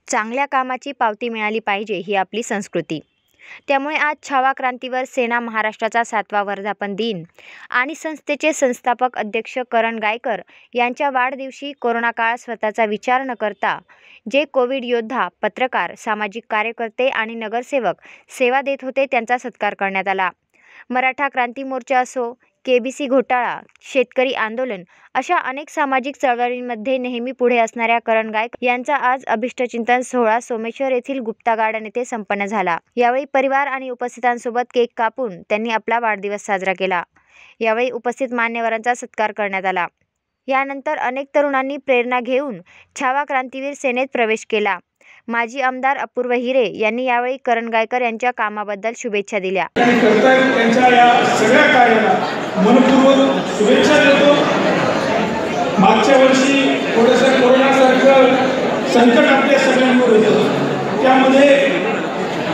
चांगल्या कामाची पावती मिळाली पाहिजे ही आपली संस्कृती. त्यामुळे आज छावा क्रांतीवीर सेना महाराष्ट्राचा 7वा वर्धापन दिन आणि संस्थेचे संस्थापक अध्यक्ष करण गायकर यांच्या वाढदिवशी कोरोना काळात स्वतःचा विचार न करता जे कोविड योद्धा, पत्रकार, सामाजिक कार्यकर्ते आणि नगरसेवक सेवा देत होते त्यांचा सत्कार करण्यात आला. मराठा क्रांती मोर्चा असो, केबीसी घोटाळा, शेतकरी आंदोलन अशा अनेक सामाजिक चळवळींमध्ये नेहमी पुढे असणाऱ्या करण गायकर यांचा आज अभिष्टचिंतन सोहळा सोमेश्वर येथील गुप्ता गार्डन येथे संपन्न झाला. यावेळी परिवार आणि उपस्थितांसोबत केक कापून त्यांनी आपला वाढदिवस साजरा केला. यावेळी उपस्थित मान्यवरांचा सत्कार करण्यात आला. यानंतर अनेक तरुणांनी प्रेरणा घेऊन छावा क्रांतीवीर सेनेत प्रवेश केला. माजी आमदार अपूर्व हिरे यांनी यावेळी करण गायकर यांच्या कामाबद्दल शुभेच्छा दिल्या. त्यांच्या या सगळ्या कार्याला मनपूर्वक शुभेच्छा देतो. मागच्या वर्षी थोडंसं कोरोनासारखं संकट आपल्या सगळ्यांवर होतं, त्यामध्ये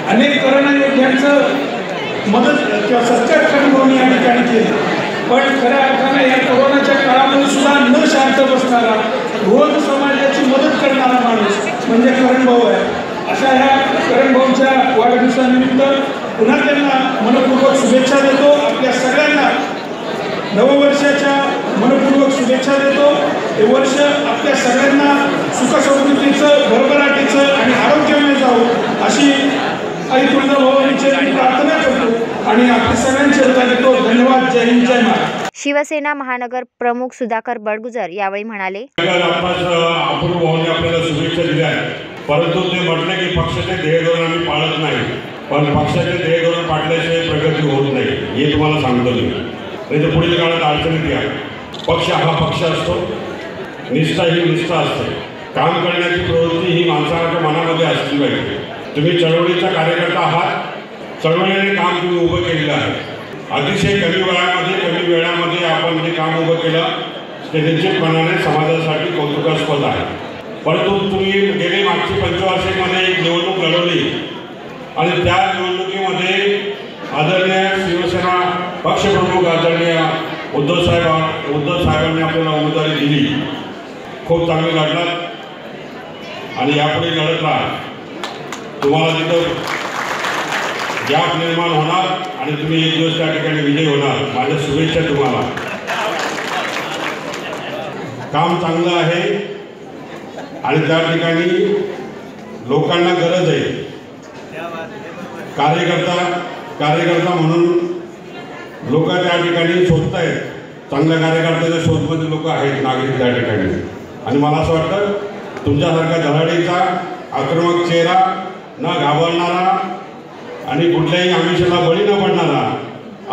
अनेक कोरोना योद्ध्यांचं मदत किंवा सत्कार करून या ठिकाणी केलं. पण खऱ्या अर्थाने या कोरोनाच्या काळामध्ये सुद्धा न शांत बसणारा, रोज समाजाची मदत करणारा माणूस म्हणजे करण भाऊ आहे. अशा ह्या करण भाऊंच्या वाढदिवसानिमित्त पुन्हा त्यांना मनपूर्वक शुभेच्छा देतो. आपल्या सगळ्यांना नववर्षाच्या मनपूर्वक शुभेच्छा देतो. हे वर्ष आपल्या सगळ्यांना सुखसमृद्धीचं, भरभराटीचं आणि आरोग्यमय जावं अशी आई तुळजाभवानीची प्रार्थना करतो आणि आपल्या सगळ्यांचे रजा देतो. धन्यवाद. जय हिंद, जय महाराष्ट्र. शिवसेना महानगर प्रमुख सुधाकर बडगुजर यावेळी म्हणाले, अपूर्व भाऊंनी आपल्याला शुभेच्छा दिल्या आहेत, परंतु ते म्हटले की पक्षाचे ध्येय धोरण आम्ही पाळत नाही. पण पक्षाचे ध्येय धोरण पाळल्याशिवाय प्रगती होत नाही हे तुम्हाला सांगतो मी. नाही तर पुढील काळात अडचणीत या. पक्ष हा पक्ष असतो, निष्ठा ही निष्ठा असते. काम करण्याची प्रवृत्ती ही माणसाच्या मनामध्ये असली पाहिजे. तुम्ही चळवळीचा कार्यकर्ता आहात, चळवळीने काम तुम्ही उभं केलेलं आहे. अतिशय कमी वेळामध्ये आपण जे काम उभं केलं ते निश्चितपणाने समाजासाठी कौतुकास्पद आहे. परंतु तुम्ही गेली मागची पंचवार्षिकमध्ये एक निवडणूक लढवली आणि त्या निवडणुकीमध्ये आदरणीय शिवसेना पक्षप्रमुख आदरणीय उद्धव साहेबांनी आपल्याला उमेदवारी दिली. खूप चांगली लढलात आणि यापुढे लढत राहा. तुम्हाला तिथं गॅप निर्माण होणार आणि तुम्ही एक दिवस त्या ठिकाणी विजयी होणार. माझ्या शुभेच्छा तुम्हाला. काम चांगलं आहे आणि त्या ठिकाणी लोकांना गरज आहे. कार्यकर्ता म्हणून लोक त्या ठिकाणी शोधत आहेत. चांगल्या कार्यकर्त्याच्या शोधमध्ये लोक आहेत, नागरिक त्या ठिकाणी. आणि मला असं वाटतं तुमच्यासारख्या धडाडीचा, आक्रमक चेहरा, न घाबरणारा आणि कुठल्याही आमिषाला बळी न पडणारा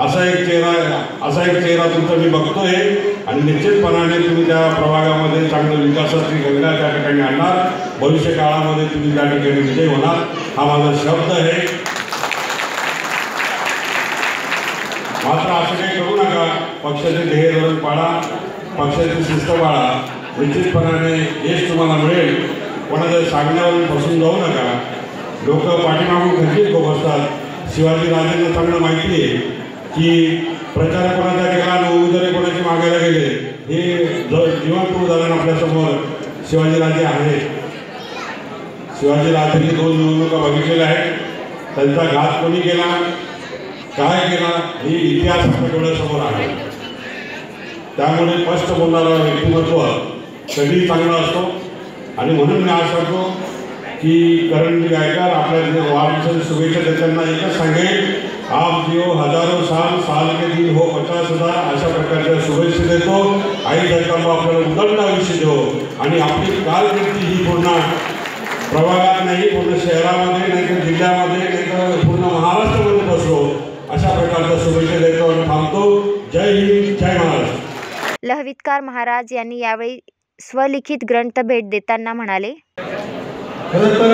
असा एक चेहरा तुमचा मी बघतोय. आणि निश्चितपणाने तुम्ही त्या प्रभागामध्ये चांगलं विकासाची गंगा त्या ठिकाणी आणणार. भविष्य काळामध्ये तुम्ही त्या ठिकाणी विजय होणार हा माझा शब्द आहे. मात्र असं काही करू नका. पक्षाचे ध्येय धोरण पाळा, पक्षाची शिस्त पाळा. निश्चितपणाने यश तुम्हाला मिळेल. कोणाच्या सांगण्यावरून फसून जाऊ नका. लोक पाठीमागून खंडित लोक असतात. शिवाजीराजांना चांगलं माहिती आहे की प्रचार कोणाच्या ठिकाणी उमेदवारी कोणाची मागायला गेले हे जीवन उदाहरण आपल्यासमोर शिवाजीराजे आहेत. शिवाजीराजांनी 2 निवडणुका बघितलेल्या आहेत. त्यांचा घात कोणी केला, काय केला हे इतिहास आपल्या डोळ्यासमोर आहे. त्यामुळे स्पष्ट बोलणारा व्यक्तिमत्व कधीही चांगला असतो. आणि म्हणून मी आज सांगतो की करणजी गायकर आपल्या वाढदिवसाची शुभेच्छा देताना एकच सांगेल, आप जिओ हजारो साल के दिन हो 50,000 अशा प्रकारच्या शुभेच्छा देतो. आई जगदंबा आपल्याला उदंड आयुष्य देव आणि आपली कारकिर्दी ही पूर्ण प्रभागात नाही, पूर्ण शहरामध्ये नाही तर जिल्ह्यामध्ये नाही तर पूर्ण महाराष्ट्रामध्ये बसलो अशा प्रकारच्या शुभेच्छा देतो आणि थांबतो. जय हिंद, जय महाराष्ट्र. लहवितकार महाराज यांनी यावेळी स्वलिखित ग्रंथ भेट देताना म्हणाले, खरं तर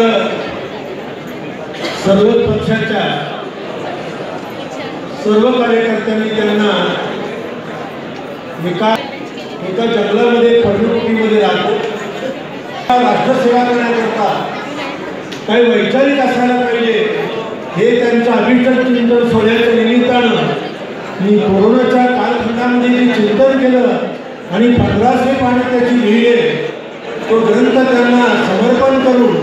सर्व पक्षाच्या सर्व कार्यकर्त्यांनी त्यांना एका जंगलामध्ये पडणुकीमध्ये राहतो. राष्ट्रसेवा करण्याकरता काही वैचारिक असायला पाहिजे हे त्यांचं अभिष्टचिंतन सोहळ्याच्या निमित्तानं मी कोरोनाच्या कालखंडामध्ये जे चिंतन केलं आणि 1500 पाने त्याची लिहिले तो ग्रंथ त्यांना समर्पण करून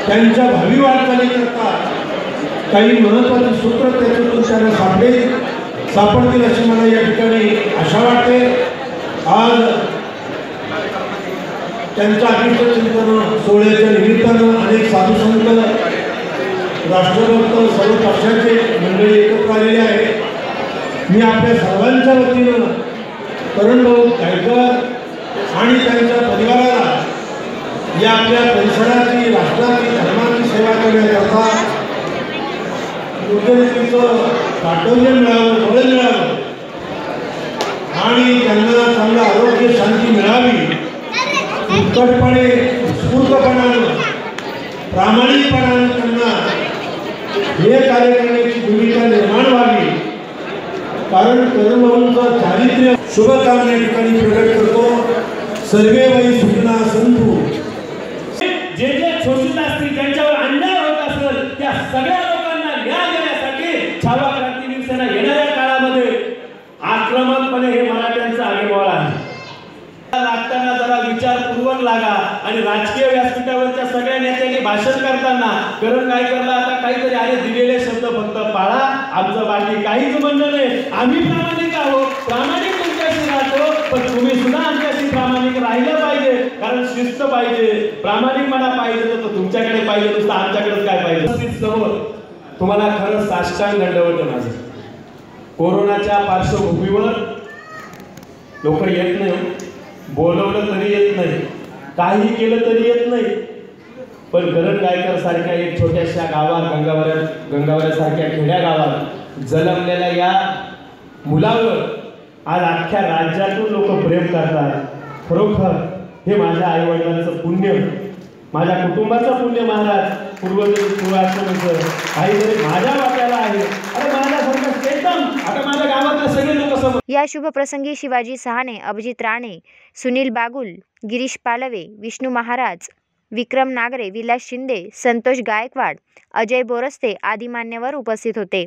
त्यांच्या भावी वाटचालीकरता काही महत्त्वाची सूत्र त्याच्यातून त्यांना सापडतील अशी मला या ठिकाणी आशा वाटते. आज त्यांच्या अभिष्ट चिंतन सोहळ्याच्या निमित्तानं अनेक साधुसंत, राष्ट्रभक्त, सर्व पक्षाचे मंडळी एकत्र आलेले आहेत. मी आपल्या सर्वांच्या वतीनं करणभाऊ गायकर आणि त्यांच्या परिवाराला या आपल्या परिसराची, राष्ट्राची, धर्माची सेवा करण्याकरता योग्यरीतीचं काटोल्य मिळावं, बळ मिळावं आणि त्यांना चांगलं आरोग्य, शांती मिळावी, उत्कटपणे, स्फूर्तपणानं, प्रामाणिकपणानं त्यांना हे कार्य करण्याची भूमिका निर्माण व्हावी. कारण करणभाऊंचं चारित्र्य शुभकामने ठिकाणी प्रकट करतो. सर्वे वै सुखिनः सन्तु. जे जे शोषित असतील, ज्यांच्यावर अन्याय होत असेल, त्या सगळ्या लोकांना न्याय देण्यासाठी छावा क्रांती दिवसाला येणाऱ्या काळामध्ये आक्रमकपणे हे मराठ्यांचं आगेमोळ आहे. लागताना जरा विचारपूर्वक लागा आणि राजकीय व्यासपीठावरच्या सगळ्या नेत्यांनी भाषण करताना करण गायकरला आता काहीतरी अरे दिलेले शब्द फक्त पाळा, आमचं बाकी काहीच म्हणणं नाही, आम्ही प्रामाणिक आहोत, प्रामाणिक तुमच्याशी राहतो, पण तुम्ही सुद्धा आमच्याशी प्रामाणिक राहिलं पाहिजे. कारण शिस्त पाहिजे, प्रामाणिकपणा पाहिजे, तर तुमच्याकडे पाहिजे, नुसतं आमच्याकडेच काय पाहिजे. समोर तुम्हाला खरं साष्टांग दंडवत माझं. कोरोनाच्या पार्श्वभूमीवर लोक येत नाही, बोलवलं तरी येत नाही, काही केलं तरी येत नाही. पण करण गायकर सारख्या एक छोट्याशा गावात, गंगावऱ्यासारख्या खेड्या गावात जन्मलेल्या या मुलावर आज अख्ख्या राज्यातून लोक प्रेम करतात. खरोखर हे माझ्या आईवडिलांचं पुण्य, माझ्या कुटुंबाचं पुण्य, महाराज पूर्वाश्रमीचं काहीतरी माझ्या वाट्याला आहे. अरे माझ्यासारखं एकदम आता माझ्या गावातले सगळे लोक समोर. या शुभप्रसंगी शिवाजी सहाने, अभिजित राणे, सुनील बागुल, गिरीश पालवे, विष्णू महाराज, विक्रम नागरे, विलास शिंदे, संतोष गायकवाड, अजय बोरस्ते आदी मान्यवर उपस्थित होते.